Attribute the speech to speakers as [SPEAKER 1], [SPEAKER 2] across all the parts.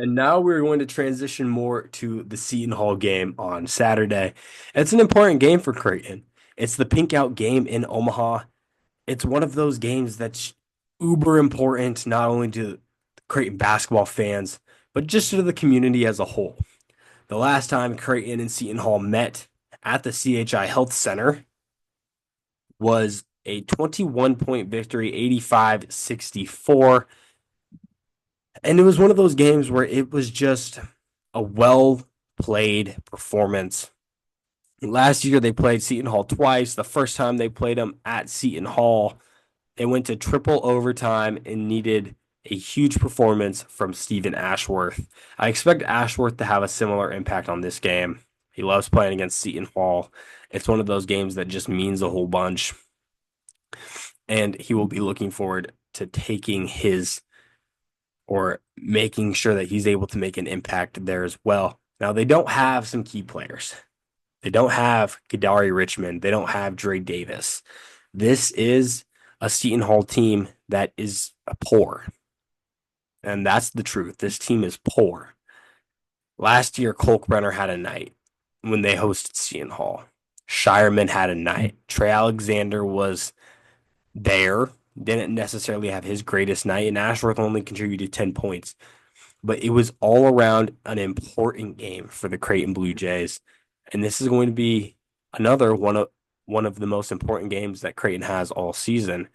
[SPEAKER 1] And now we're going to transition more to the Seton Hall game on Saturday. It's an important game for Creighton. It's the pink out game in Omaha. It's one of those games that's uber important, not only to Creighton basketball fans, but just to the community as a whole. The last time Creighton and Seton Hall met at the CHI Health Center was a 21-point victory, 85-64. And it was one of those games where it was just a well played performance. Last year, they played Seton Hall twice. The first time they played them at Seton Hall, they went to triple overtime and needed a huge performance from Stephen Ashworth. I expect Ashworth to have a similar impact on this game. He loves playing against Seton Hall. It's one of those games that just means a whole bunch. And he will be looking forward to taking his or making sure that he's able to make an impact there as well. Now, they don't have some key players. They don't have Kadari Richmond. They don't have Dre Davis. This is a Seton Hall team that is poor. And that's the truth. This team is poor. Last year, Kolkbrenner had a night when they hosted Seton Hall. Shireman had a night. Trey Alexander was there, didn't necessarily have his greatest night, and Ashworth only contributed 10 points. But it was all around an important game for the Creighton Bluejays. And this is going to be another one of the most important games that Creighton has all season.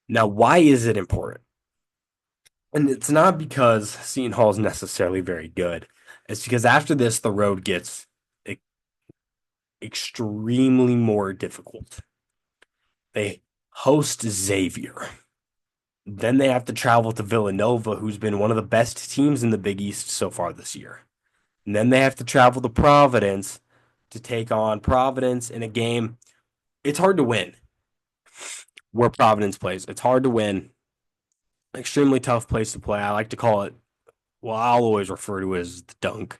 [SPEAKER 1] Now, why is it important? And it's not because Seton Hall is necessarily very good. It's because after this, the road gets extremely more difficult. They host Xavier. Then they have to travel to Villanova, who's been one of the best teams in the Big East so far this year. And then they have to travel to Providence to take on Providence in a game. It's hard to win where Providence plays. It's hard to win. Extremely tough place to play. I like to call it, well, I'll always refer to it as the dunk.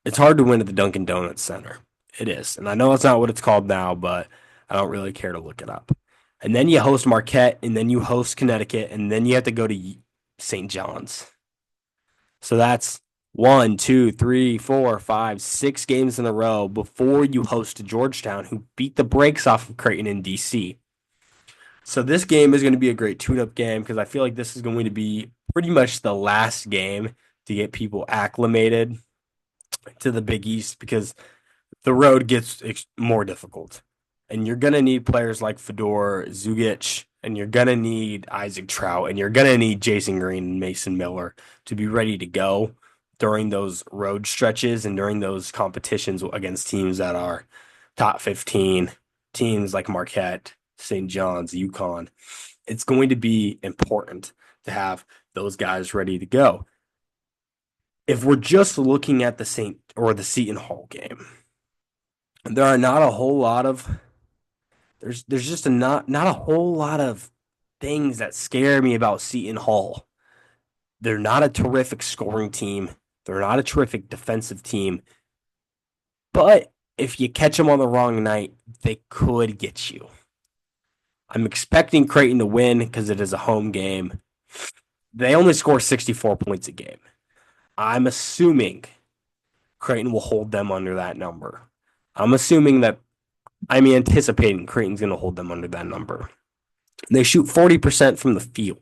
[SPEAKER 1] It's hard to win at the Dunkin' Donuts Center. It is. And I know it's not what it's called now, but I don't really care to look it up. And then you host Marquette, and then you host Connecticut, and then you have to go to St. John's. So that's one, two, three, four, five, 6 games in a row before you host Georgetown, who beat the brakes off of Creighton in DC. So this game is going to be a great tune-up game because I feel like this is going to be pretty much the last game to get people acclimated to the Big East because the road gets more difficult. And you're going to need players like Fedor, Zugic, and you're going to need Isaac Trout, and you're going to need Jason Green and Mason Miller to be ready to go during those road stretches and during those competitions against teams that are top 15, teams like Marquette, St. John's, UConn. It's going to be important to have those guys ready to go. If we're just looking at the Seton Hall game, there are not a whole lot of there's just not a whole lot of things that scare me about Seton Hall. They're not a terrific scoring team. They're not a terrific defensive team. But if you catch them on the wrong night, they could get you. I'm expecting Creighton to win because it is a home game. They only score 64 points a game. I'm assuming Creighton will hold them under that number. I'm anticipating Creighton's going to hold them under that number. They shoot 40% from the field.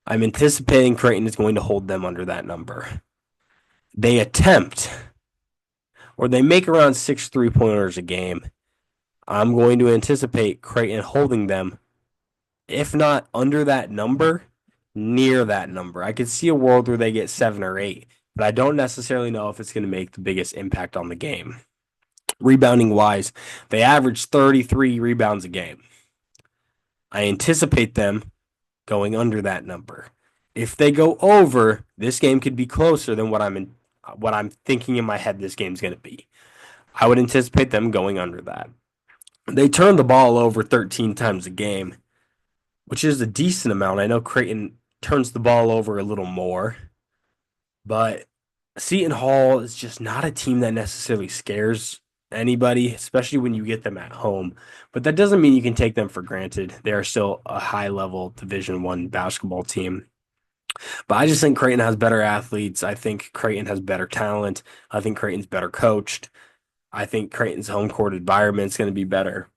[SPEAKER 1] I'm anticipating Creighton is going to hold them under that number. They attempt, or they make around 6 3-pointers a game. I'm going to anticipate Creighton holding them, if not under that number, near that number. I could see a world where they get 7 or 8, but I don't necessarily know if it's going to make the biggest impact on the game. Rebounding wise, they average 33 rebounds a game. I anticipate them going under that number. If they go over, this game could be closer than what I'm thinking in my head this game's going to be. I would anticipate them going under that. They turn the ball over 13 times a game, which is a decent amount. I know Creighton turns the ball over a little more, but Seton Hall is just not a team that necessarily scares anybody, especially when you get them at home. But that doesn't mean you can take them for granted. They are still a high-level Division I basketball team. But I just think Creighton has better athletes. I think Creighton has better talent. I think Creighton's better coached. I think Creighton's home court environment's going to be better.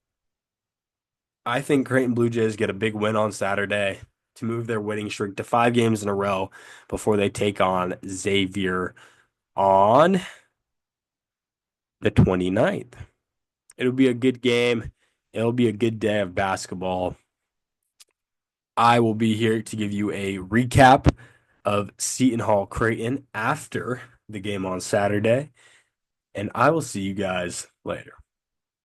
[SPEAKER 1] I think Creighton Blue Jays get a big win on Saturday to move their winning streak to 5 games in a row before they take on Xavier on the 29th. It'll be a good game. It'll be a good day of basketball. I will be here to give you a recap of Seton Hall Creighton after the game on Saturday, and I will see you guys later.